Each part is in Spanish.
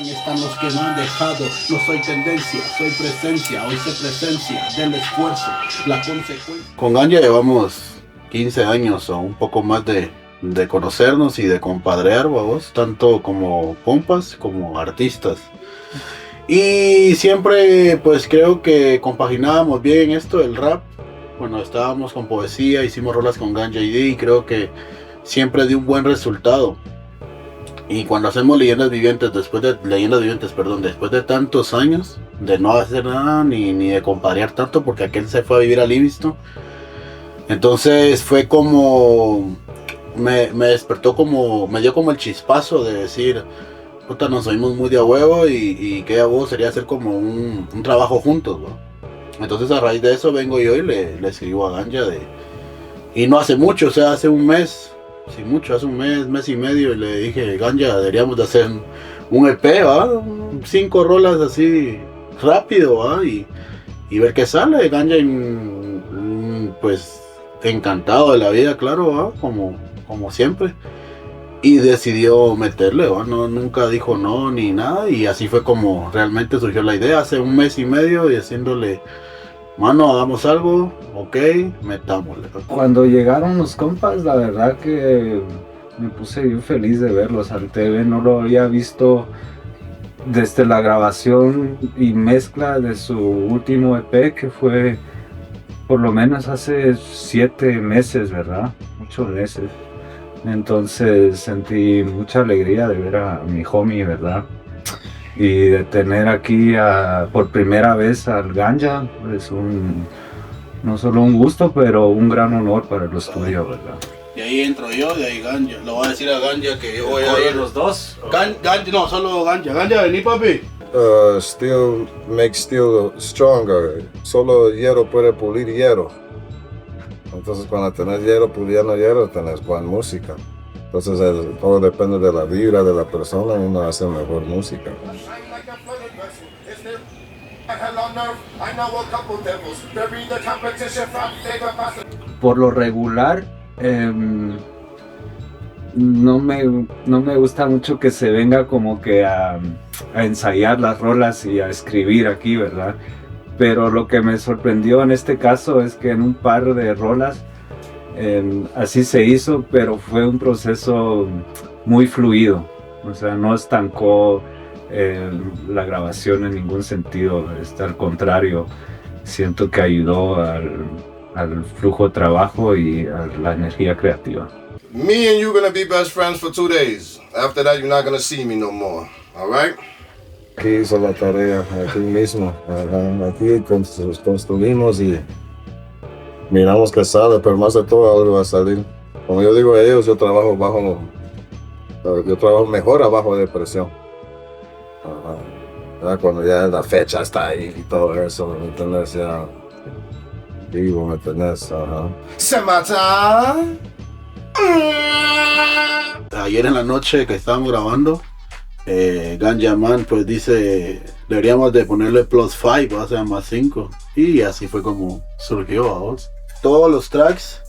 Están los que me han dejado, no soy tendencia, soy presencia, hoy se presencia del esfuerzo, la consecuencia. Con Ganja llevamos 15 años o un poco más de conocernos y de compadrear, vamos, tanto como compas como artistas. Y siempre pues creo que compaginábamos bien esto del rap. Bueno, estábamos con poesía, hicimos rolas con Ganja y creo que siempre dio un buen resultado. Y cuando hacemos leyendas vivientes, después de tantos años de no hacer nada ni de compadrear tanto, porque aquel se fue a vivir a Livingston, entonces fue como me despertó, como me dio como el chispazo de decir, puta, nos oímos muy de a huevo y que a vos sería hacer como un trabajo juntos, ¿no? Entonces a raíz de eso vengo yo y le escribo a Ganja y no hace mucho, o sea, hace un mes. Sí, mucho, hace un mes y medio, y le dije, Ganja, deberíamos de hacer un EP, ¿va? 5 rolas así rápido, ¿va? Y ver qué sale. Ganja, pues encantado de la vida, claro, ¿va? Como siempre. Y decidió meterle, ¿va? No, nunca dijo no ni nada, y así fue como realmente surgió la idea, hace un mes y medio, y haciéndole, mano, hagamos algo, ok, metámosle. Cuando llegaron los compas, la verdad que me puse bien feliz de verlos al TV. No lo había visto desde la grabación y mezcla de su último EP, que fue por lo menos hace 7 meses, ¿verdad? 8 meses. Entonces sentí mucha alegría de ver a mi homie, ¿verdad? Y de tener aquí por primera vez al Ganja, es no solo un gusto, pero un gran honor para el estudio, ¿verdad? De ahí entro yo, de ahí Ganja. Le voy a decir a Ganja que yo voy a ir. ¿Los dos? Ganja, no, solo Ganja. Ganja, vení, papi. Steel makes steel stronger. Solo hierro puede pulir hierro. Entonces cuando tenés hierro puliendo hierro, tenés buena música. Entonces todo depende de la vibra de la persona y uno hace mejor música. Por lo regular, no me gusta mucho que se venga como que a ensayar las rolas y a escribir aquí, ¿verdad? Pero lo que me sorprendió en este caso es que en un par de rolas así se hizo, pero fue un proceso muy fluido, o sea, no estancó la grabación en ningún sentido, al contrario, siento que ayudó al flujo de trabajo y a la energía creativa. Me and you gonna be best friends for 2 days. After that, you're not gonna see me no more, all right? Aquí hizo la tarea, aquí mismo, aquí construimos y miramos que sale, pero más de todo algo va a salir. Como yo digo a ellos, yo trabajo mejor abajo de presión. Cuando ya la fecha está ahí y todo eso, ¿me entiendes? Ya vivo, ¿me entiendes? Summertime. Ayer en la noche que estábamos grabando, Ganja Man pues dice, deberíamos de ponerle +5, o sea, +5, y así fue como surgió, vamos. Todos los tracks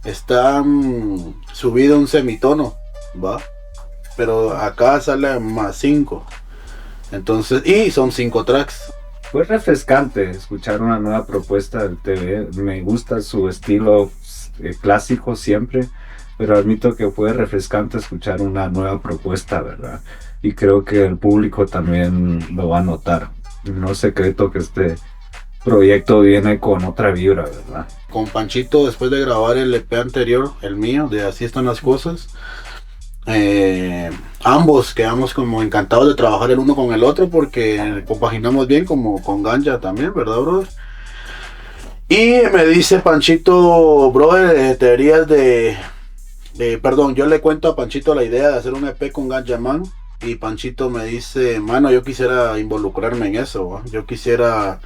están subidos a un semitono, ¿va? Pero acá sale +5, entonces, y son 5 tracks. Fue refrescante escuchar una nueva propuesta del TV, me gusta su estilo clásico siempre, pero admito que fue refrescante escuchar una nueva propuesta, ¿verdad? Y creo que el público también lo va a notar. No es secreto que este proyecto viene con otra vibra, ¿verdad? Con Panchito, después de grabar el EP anterior, el mío, de Así Están las Cosas, ambos quedamos como encantados de trabajar el uno con el otro porque compaginamos bien, como con Ganja también, ¿verdad, brother? Y me dice Panchito, brother, deberías perdón, yo le cuento a Panchito la idea de hacer un EP con Ganja Man, y Panchito me dice, mano, yo quisiera involucrarme en eso, ¿va? Yo quisiera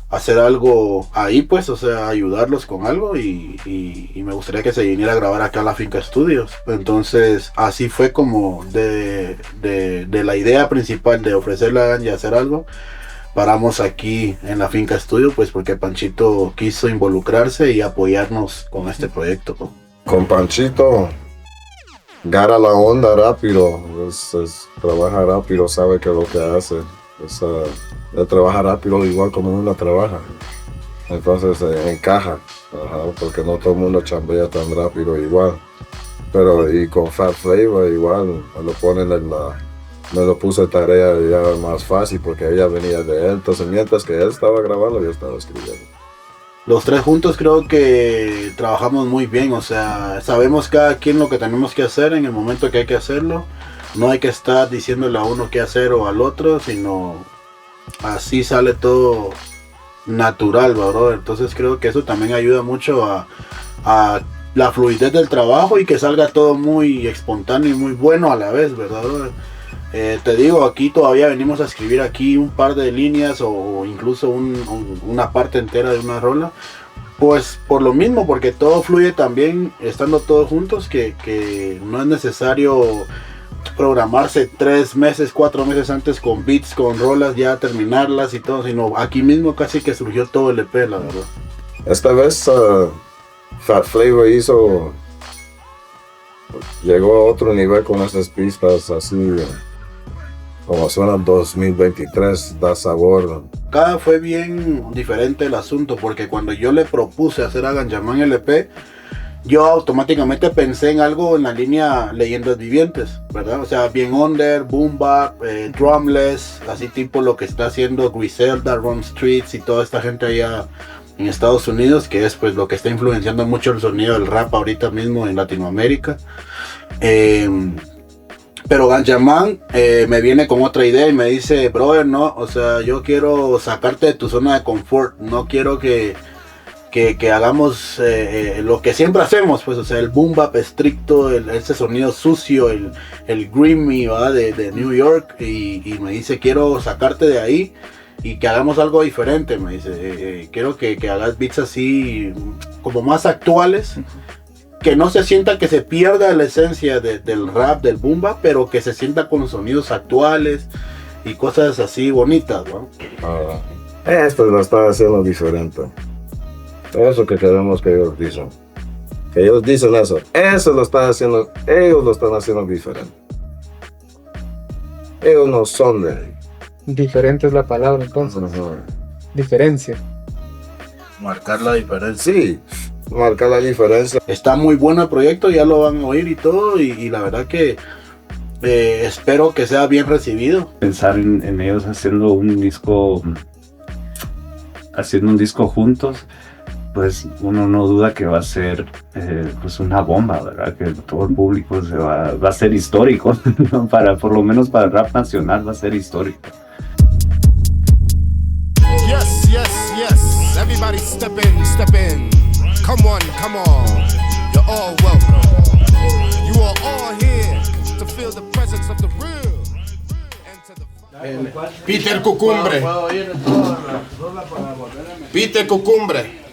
hacer algo ahí, pues, o sea, ayudarlos con algo, y me gustaría que se viniera a grabar acá a la Finca Studios. Entonces así fue como de la idea principal de ofrecerle a Ganja hacer algo, paramos aquí en la Finca Studio, pues porque Panchito quiso involucrarse y apoyarnos con este proyecto, ¿no? Con Panchito agarra la onda rápido, trabaja rápido, sabe que es lo que hace. Él trabaja rápido igual como uno trabaja. Entonces encaja, porque no todo el mundo chambea tan rápido igual. Pero y con Fat Flavor igual me lo puso de tarea ya más fácil porque ella venía de él. Entonces mientras que él estaba grabando, yo estaba escribiendo. Los tres juntos creo que trabajamos muy bien, o sea, sabemos cada quien lo que tenemos que hacer en el momento que hay que hacerlo. No hay que estar diciéndole a uno qué hacer o al otro, sino así sale todo natural, ¿verdad? Entonces creo que eso también ayuda mucho a la fluidez del trabajo y que salga todo muy espontáneo y muy bueno a la vez, ¿verdad? Te digo, aquí todavía venimos a escribir aquí un par de líneas o incluso una parte entera de una rola, pues por lo mismo, porque todo fluye también estando todos juntos, que no es necesario programarse 3 meses, 4 meses antes con beats, con rolas, ya terminarlas y todo, sino aquí mismo casi que surgió todo el EP, la verdad. Esta vez Fat Flavor llegó a otro nivel con estas pistas así, como suena 2023, da sabor. Acá fue bien diferente el asunto, porque cuando yo le propuse hacer a Ganjaman LP, yo automáticamente pensé en algo en la línea Leyendas Vivientes, ¿verdad? O sea, bien under, boom bap, drumless, así tipo lo que está haciendo Griselda, Ron Streets y toda esta gente allá en Estados Unidos, que es pues lo que está influenciando mucho el sonido del rap ahorita mismo en Latinoamérica. Pero Ganjaman me viene con otra idea y me dice, brother, no, o sea, yo quiero sacarte de tu zona de confort, no quiero que hagamos lo que siempre hacemos, pues, o sea, el boom bap estricto, ese sonido sucio, el grimy, ¿verdad? De New York, y me dice, quiero sacarte de ahí y que hagamos algo diferente, me dice, quiero que hagas beats así, como más actuales, que no se sienta que se pierda la esencia del rap, del boom bap, pero que se sienta con sonidos actuales y cosas así bonitas, ¿no? Esto lo está haciendo diferente. Eso que queremos que ellos dicen. Que ellos dicen eso. Eso lo están haciendo. Ellos lo están haciendo diferente. Ellos no son de ahí. Diferente es la palabra entonces. Diferencia. Marcar la diferencia. Sí, marcar la diferencia. Está muy bueno el proyecto, ya lo van a oír y todo, y la verdad que espero que sea bien recibido. Pensar en ellos haciendo un disco juntos, pues uno no duda que va a ser pues una bomba, ¿verdad? Que todo el público va a ser histórico, ¿no? Por lo menos para el rap nacional va a ser histórico. Yes, yes, yes. Everybody step in. Come on. You're all welcome. You are all here to feel the presence of the real. Peter Cucumbre. Peter Cucumbre.